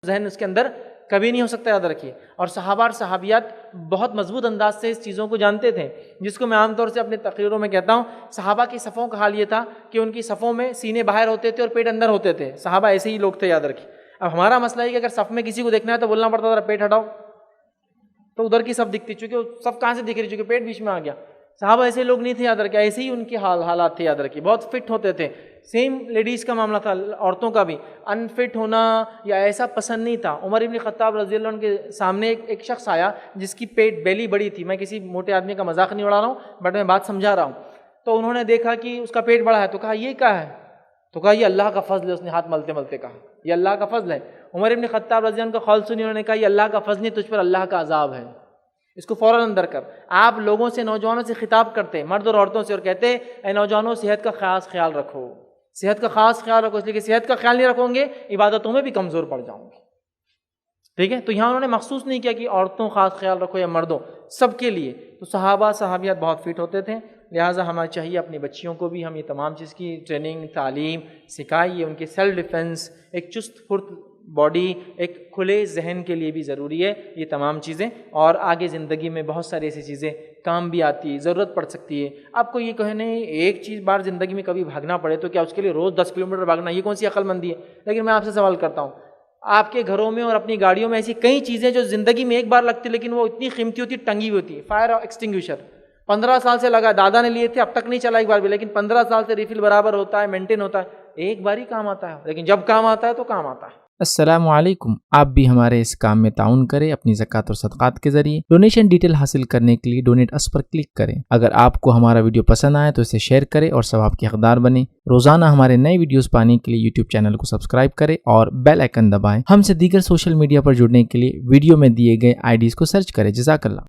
ذہن اس کے اندر کبھی نہیں ہو سکتا، یاد رکھیے۔ اور صحابہ اور صحابیات بہت مضبوط انداز سے اس چیزوں کو جانتے تھے، جس کو میں عام طور سے اپنے تقریروں میں کہتا ہوں، صحابہ کی صفوں کا حال یہ تھا کہ ان کی صفوں میں سینے باہر ہوتے تھے اور پیٹ اندر ہوتے تھے۔ صحابہ ایسے ہی لوگ تھے، یاد رکھیے۔ اب ہمارا مسئلہ ہے کہ اگر صف میں کسی کو دیکھنا ہے تو بولنا پڑتا تھا پیٹ ہٹاؤ، تو ادھر کی صف دکھتی، چونکہ صف کہاں سے دکھ رہی، چونکہ پیٹ بیچ میں آ گیا۔ صحابہ ایسے لوگ نہیں تھے، یاد رکھیے، ایسے ہی ان کے حالات تھے، یاد رکھیے، بہت فٹ ہوتے تھے۔ سیم لیڈیز کا معاملہ تھا، عورتوں کا بھی انفٹ ہونا یا ایسا پسند نہیں تھا۔ عمر ابن خطاب رضی اللہ عنہ کے سامنے ایک شخص آیا جس کی بیلی بڑی تھی، میں کسی موٹے آدمی کا مذاق نہیں اڑا رہا ہوں، بٹ میں بات سمجھا رہا ہوں۔ تو انہوں نے دیکھا کہ اس کا پیٹ بڑا ہے، تو کہا یہ کیا ہے؟ تو کہا یہ اللہ کا فضل ہے۔ اس نے ہاتھ ملتے ملتے کہا یہ اللہ کا فضل ہے۔ عمر ابن خطاب رضی اللہ عنہ کا قول سنی، انہوں نے کہا یہ اللہ کا فضل نہیں، تجھ پر اللہ کا عذاب ہے، اس کو فوراً اندر کر۔ آپ لوگوں سے، نوجوانوں سے خطاب کرتے، مرد اور عورتوں سے، اور کہتے اے نوجوانوں، صحت کا خاص خیال رکھو، صحت کا خاص خیال رکھو، اس لیے کہ صحت کا خیال نہیں رکھو گے عبادتوں میں بھی کمزور پڑ جاؤں گے، ٹھیک ہے؟ تو یہاں انہوں نے مخصوص نہیں کیا کہ عورتوں خاص خیال رکھو یا مردوں، سب کے لیے۔ تو صحابہ صحابیات بہت فٹ ہوتے تھے، لہٰذا ہمیں چاہیے اپنی بچیوں کو بھی ہم یہ تمام چیز کی ٹریننگ، تعلیم سکھائیے، ان کے سیلف ڈیفنس، ایک چست پھرت باڈی، ایک کھلے ذہن کے لیے بھی ضروری ہے یہ تمام چیزیں، اور آگے زندگی میں بہت ساری ایسی چیزیں کام بھی آتی ہے، ضرورت پڑ سکتی ہے۔ آپ کو یہ کہنے ایک چیز بار زندگی میں کبھی بھاگنا پڑے تو کیا اس کے لیے روز 10 کلومیٹر بھاگنا یہ کون سی عقل مندی ہے؟ لیکن میں آپ سے سوال کرتا ہوں، آپ کے گھروں میں اور اپنی گاڑیوں میں ایسی کئی چیزیں جو زندگی میں ایک بار لگتی لیکن وہ اتنی قیمتی ہوتی، ٹنگی ہوئی ہوتی ہے۔ فائر ایکسٹنگوشر 15 سال سے لگا، دادا نے لیے تھے، اب تک نہیں چلا ایک بار بھی، لیکن 15 سال سے ریفل برابر ہوتا ہے، مینٹین ہوتا ہے، ایک بار ہی کام آتا ہے، لیکن جب کام آتا ہے تو کام آتا ہے۔ السلام علیکم، آپ بھی ہمارے اس کام میں تعاون کریں اپنی زکوٰۃ اور صدقات کے ذریعے۔ ڈونیشن ڈیٹیل حاصل کرنے کے لیے ڈونیٹ اس پر کلک کریں۔ اگر آپ کو ہمارا ویڈیو پسند آئے تو اسے شیئر کریں اور ثواب کے حقدار بنیں۔ روزانہ ہمارے نئے ویڈیوز پانے کے لیے یوٹیوب چینل کو سبسکرائب کریں اور بیل آئیکن دبائیں۔ ہم سے دیگر سوشل میڈیا پر جڑنے کے لیے ویڈیو میں دیے گئے IDs کو سرچ کریں۔ جزاک اللہ۔